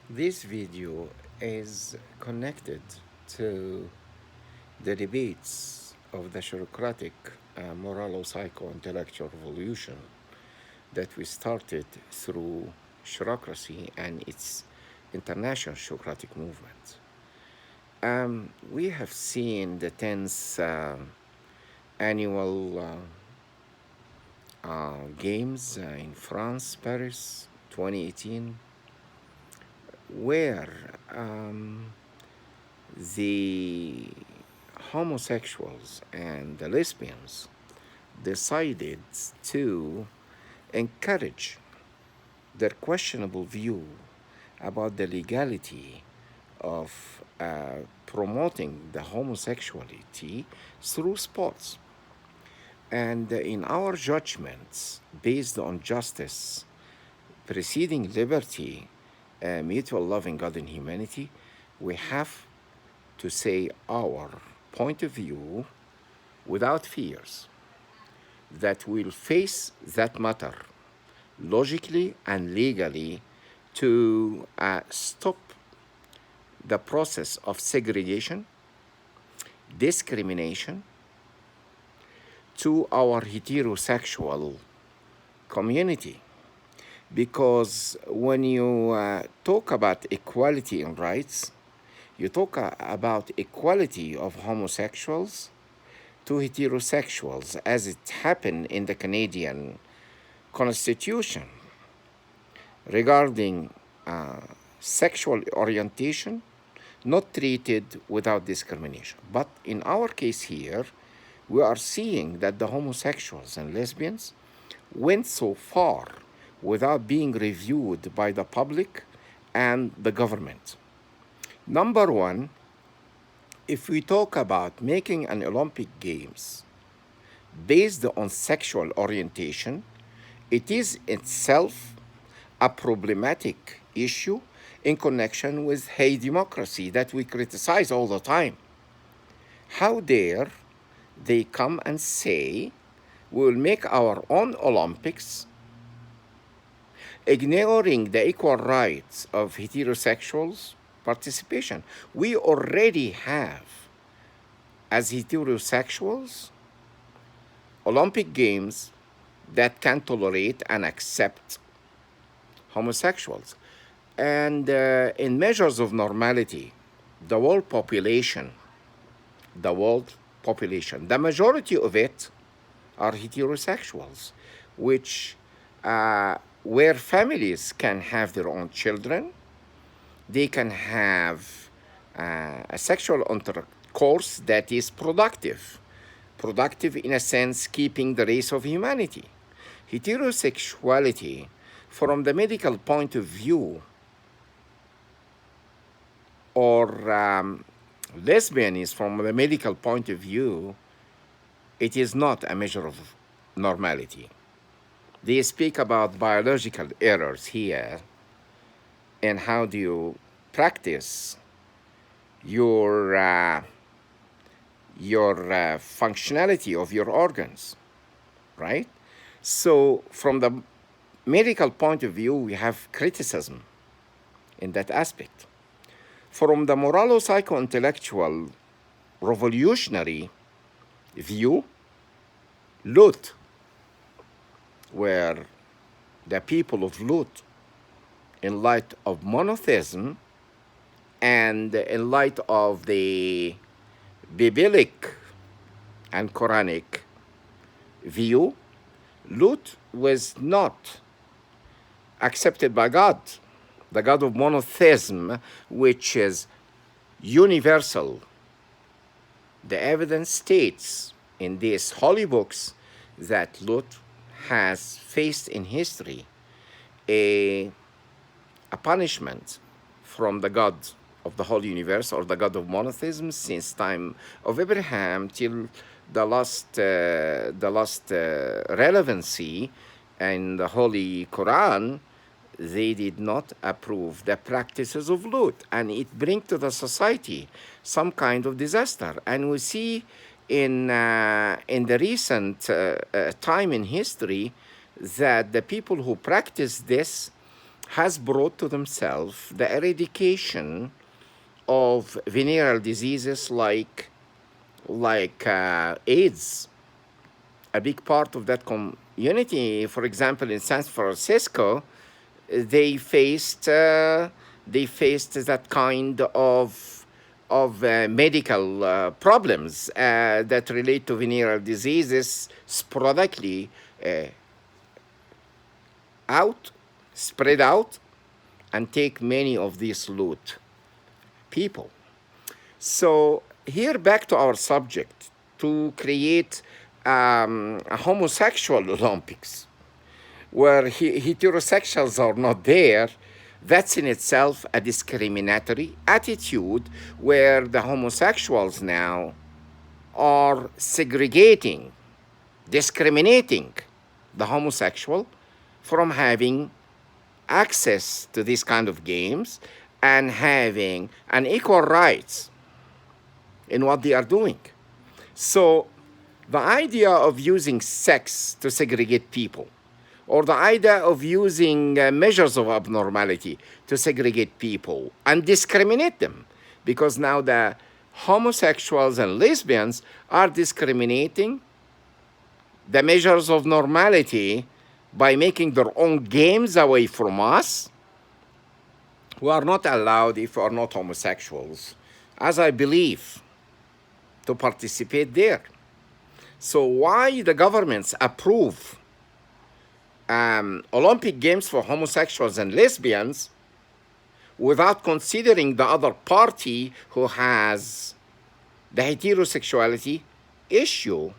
This video is connected to the debates of the Surecratic Moralo-Psycho-Intellectual Revolution that we started through Surecracy and its international Socratic movement. We have seen the 10th annual games in France, Paris, 2018, where the homosexuals and the lesbians decided to encourage their questionable view about the legality of promoting the homosexuality through sports. And in our judgments, based on justice, preceding liberty, mutual love in God and humanity, we have to say our point of view without fears that we'll face that matter logically and legally to stop the process of segregation, discrimination to our heterosexual community. Because when you talk about equality in rights, you talk about equality of homosexuals to heterosexuals as it happened in the Canadian Constitution regarding sexual orientation not treated without discrimination. But in our case here, we are seeing that the homosexuals and lesbians went so far without being reviewed by the public and the government. Number one, if we talk about making an Olympic Games based on sexual orientation, it is itself a problematic issue in connection with hate democracy that we criticize all the time. How dare they come and say, we will make our own Olympics, ignoring the equal rights of heterosexuals' participation. We already have, as heterosexuals, Olympic Games that can tolerate and accept homosexuals. And in measures of normality, the world population, the majority of it are heterosexuals, which where families can have their own children, they can have a sexual intercourse that is productive in a sense, keeping the race of humanity. Heterosexuality, from the medical point of view, or lesbianism from the medical point of view, it is not a measure of normality. They speak about biological errors here and how do you practice your functionality of your organs, right? So from the medical point of view, we have criticism in that aspect. From the Moralo-Psycho-Intellectual Revolutionary view, Lut, where the people of Lut, in light of monotheism and in light of the biblic and Quranic view, Lut was not accepted by God, the God of monotheism, which is universal. The evidence states in these holy books that Lut has faced in history a punishment from the God of the whole universe, or the God of monotheism, since time of Abraham till the last relevancy in the Holy Quran. They did not approve the practices of Lut, and it brings to the society some kind of disaster. And we see in the recent time in history that the people who practice this has brought to themselves the eradication of venereal diseases like AIDS. A big part of that community, for example, in San Francisco, they faced that kind of medical problems that relate to venereal diseases sporadically spread out, and take many of these loot people. So here, back to our subject, to create a homosexual Olympics where heterosexuals are not there, that's in itself a discriminatory attitude where the homosexuals now are segregating, discriminating the homosexual from having access to these kind of games and having an equal rights in what they are doing. So the idea of using sex to segregate people, or the idea of using measures of abnormality to segregate people and discriminate them, because now the homosexuals and lesbians are discriminating the measures of normality by making their own games away from us, who are not allowed, if we are not homosexuals, as I believe, to participate there. So why the governments approve Olympic Games for homosexuals and lesbians without considering the other party who has the heterosexuality issue,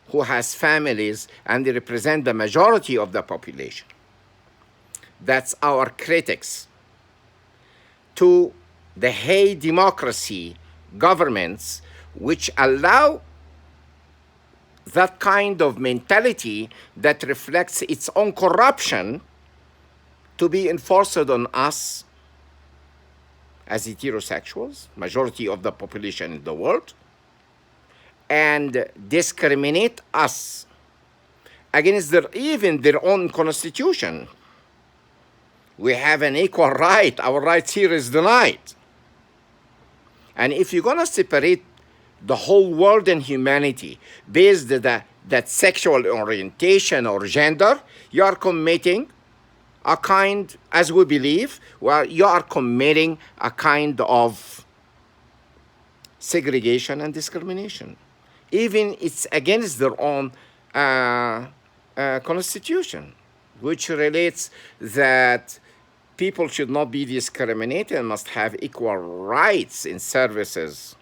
who has families, and they represent the majority of the population? That's our critics to the hey democracy governments, which allow that kind of mentality that reflects its own corruption to be enforced on us as heterosexuals, majority of the population in the world, and discriminate us against even their own constitution. We have an equal right. Our rights here is denied. And if you're going to separate the whole world and humanity based on that sexual orientation or gender, you are committing a kind, as we believe, well, you are committing a kind of segregation and discrimination. Even it's against their own constitution, which relates that people should not be discriminated and must have equal rights in services.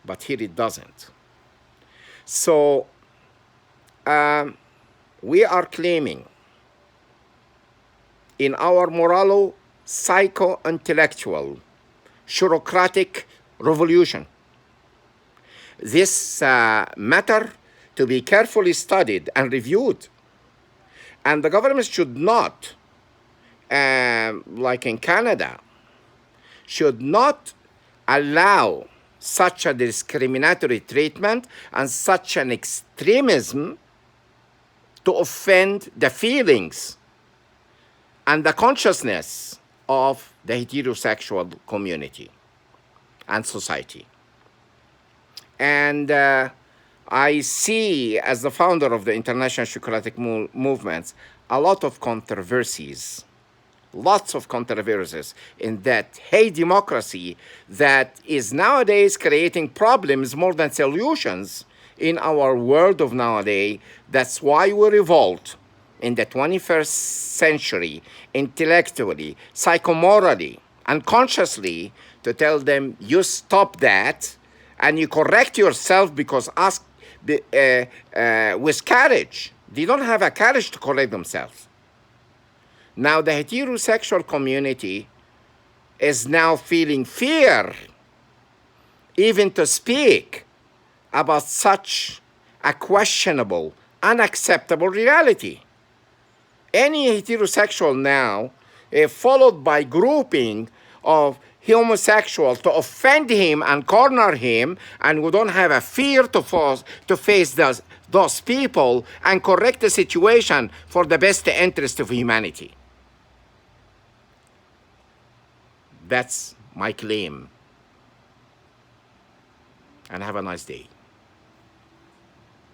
But here it doesn't. So we are claiming in our Moralo-Psycho-Intellectual Surecracy Revolution, this matter to be carefully studied and reviewed. And the government should not, like in Canada, should not allow such a discriminatory treatment and such an extremism to offend the feelings and the consciousness of the heterosexual community and society. And I see, as the founder of the International Socratic Movements, a lot of controversies, lots of controversies in that hey democracy that is nowadays creating problems more than solutions in our world of nowadays. That's why we revolt in the 21st century, intellectually, psychomorally, and consciously, to tell them, you stop that, and you correct yourself, because with courage. They don't have a courage to correct themselves. Now the heterosexual community is now feeling fear even to speak about such a questionable, unacceptable reality. Any heterosexual now, followed by grouping of homosexual to offend him and corner him, and we don't have a fear to face those people and correct the situation for the best interest of humanity. That's my claim. And have a nice day.